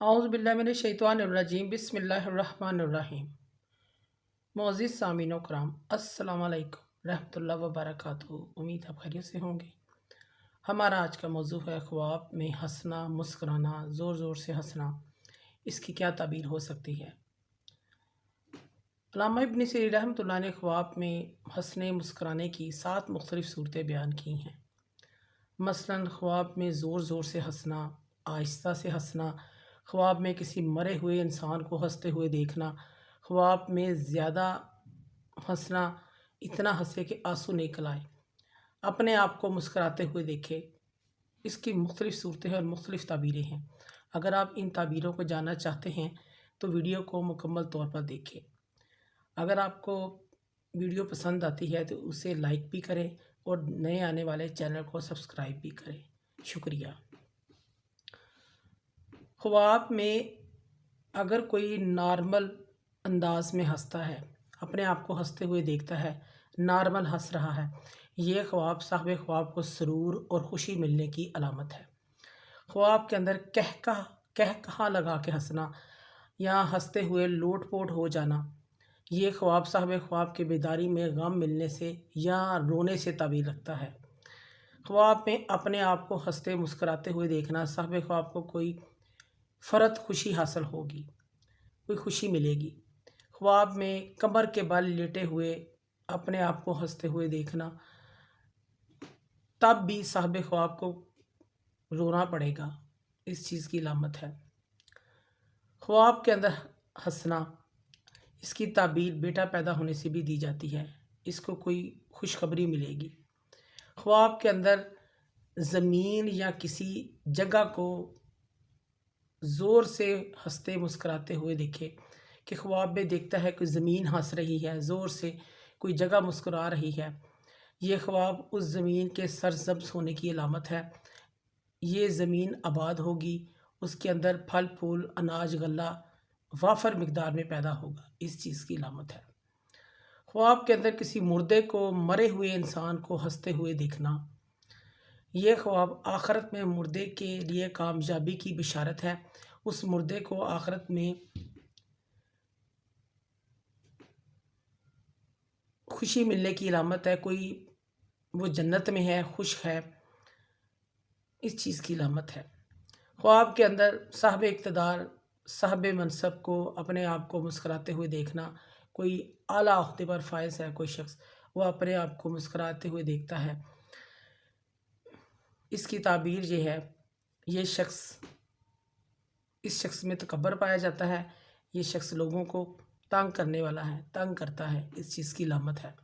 औज़ुबिल्लाहिमिनश्शैतानिर्रजीम बिस्मिल्लाहिर्रहमानिर्रहीम। मोअज़्ज़िज़ सामीन व कराम, अस्सलामु अलैकुम रहमतुल्लाहि व बरकातुहू। उम्मीद आप खैरियत से होंगे। हमारा आज का मौजू है ख्वाब में हंसना, मुस्कुराना, ज़ोर ज़ोर से हंसना, इसकी क्या ताबीर हो सकती है। अल्लामा इब्न सीरीन रहमतुल्लाह ने ख्वाब में हंसने मुस्कुराने की 7 मुख्तलिफ़ सूरतें बयान की हैं। मसलन ख्वाब में ज़ोर ज़ोर से हंसना, आहिस्ता से हंसना, ख्वाब में किसी मरे हुए इंसान को हंसते हुए देखना, ख्वाब में ज़्यादा हंसना, इतना हंसे कि आंसू निकल आए, अपने आप को मुस्कुराते हुए देखे। इसकी मुख्तलिफ़ सूरतें और मुख्तलिफ़ ताबीरें हैं। अगर आप इन ताबीरों को जानना चाहते हैं तो वीडियो को मुकम्मल तौर पर देखें। अगर आपको वीडियो पसंद आती है तो उसे लाइक भी करें और नए आने वाले चैनल को सब्सक्राइब भी करें। शुक्रिया। ख्वाब में अगर कोई नॉर्मल अंदाज में हंसता है, अपने आप को हंसते हुए देखता है, नॉर्मल हंस रहा है, ये ख्वाब साहिब ख्वाब को सुरूर और खुशी मिलने की अलामत है। ख्वाब के अंदर कह लगा के हंसना या हंसते हुए लोट-पोट हो जाना, ये ख्वाब साहिब ख्वाब के बेदारी में गम मिलने से या रोने से ताबीर रखता है। ख्वाब में अपने आप को हंसते मुस्कुराते हुए देखना, साहिब ख्वाब को कोई फ़र्द खुशी हासिल होगी, कोई खुशी मिलेगी। ख्वाब में कमर के बल लेटे हुए अपने आप को हंसते हुए देखना, तब भी साहिब ख्वाब को रोना पड़ेगा, इस चीज़ की अलामत है। ख्वाब के अंदर हंसना, इसकी ताबीर बेटा पैदा होने से भी दी जाती है, इसको कोई खुशखबरी मिलेगी। ख्वाब के अंदर ज़मीन या किसी जगह को ज़ोर से हंसते मुस्कुराते हुए देखे कि ख्वाब में देखता है कि ज़मीन हंस रही है, ज़ोर से कोई जगह मुस्कुरा रही है, ये ख्वाब उस ज़मीन के सरसब्ज़ होने की अलामत है। ये ज़मीन आबाद होगी, उसके अंदर फल फूल अनाज गल्ला वाफर मिकदार में पैदा होगा, इस चीज़ की अलामत है। ख्वाब के अंदर किसी मुर्दे को, मरे हुए इंसान को हंसते हुए देखना, ये ख्वाब आखिरत में मुर्दे के लिए कामयाबी की बिशारत है। उस मुर्दे को आखिरत में खुशी मिलने की अलामत है, कोई वो जन्नत में है, खुश है, इस चीज़ की अलामत है। ख्वाब के अंदर साहिब इक़्तिदार, साहिब मनसब को अपने आप को मुस्कुराते हुए देखना, कोई आला ओहदे पर फाइज़ है कोई शख्स, वो अपने आप को मुस्कुराते हुए देखता है, इसकी ताबीर ये है, ये शख्स, इस शख्स में तकब्बर पाया जाता है, ये शख्स लोगों को तंग करने वाला है, तंग करता है, इस चीज़ की अलामत है।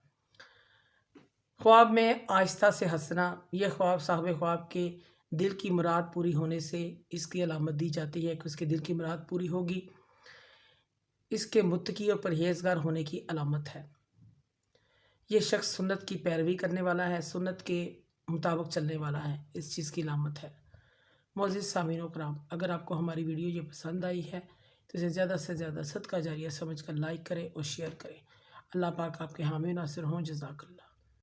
ख्वाब में आहिस्ता से हंसना, यह ख्वाब साहिब ख्वाब के दिल की मुराद पूरी होने से इसकी अलामत दी जाती है कि उसके दिल की मुराद पूरी होगी, इसके मुत्तकी और परहेज़गार होने की अलामत है। ये शख्स सुन्नत की पैरवी करने वाला है, सुन्नत के मुताबिक चलने वाला है, इस चीज़ की अलामत है। मोअज़्ज़िज़ सामीन व कराम, अगर आपको हमारी वीडियो ये पसंद आई है तो इसे ज़्यादा से ज़्यादा सदका जारिया समझकर लाइक करें और शेयर करें। अल्लाह पाक आपके हामी नासिर हों। जज़ाकल्लाह।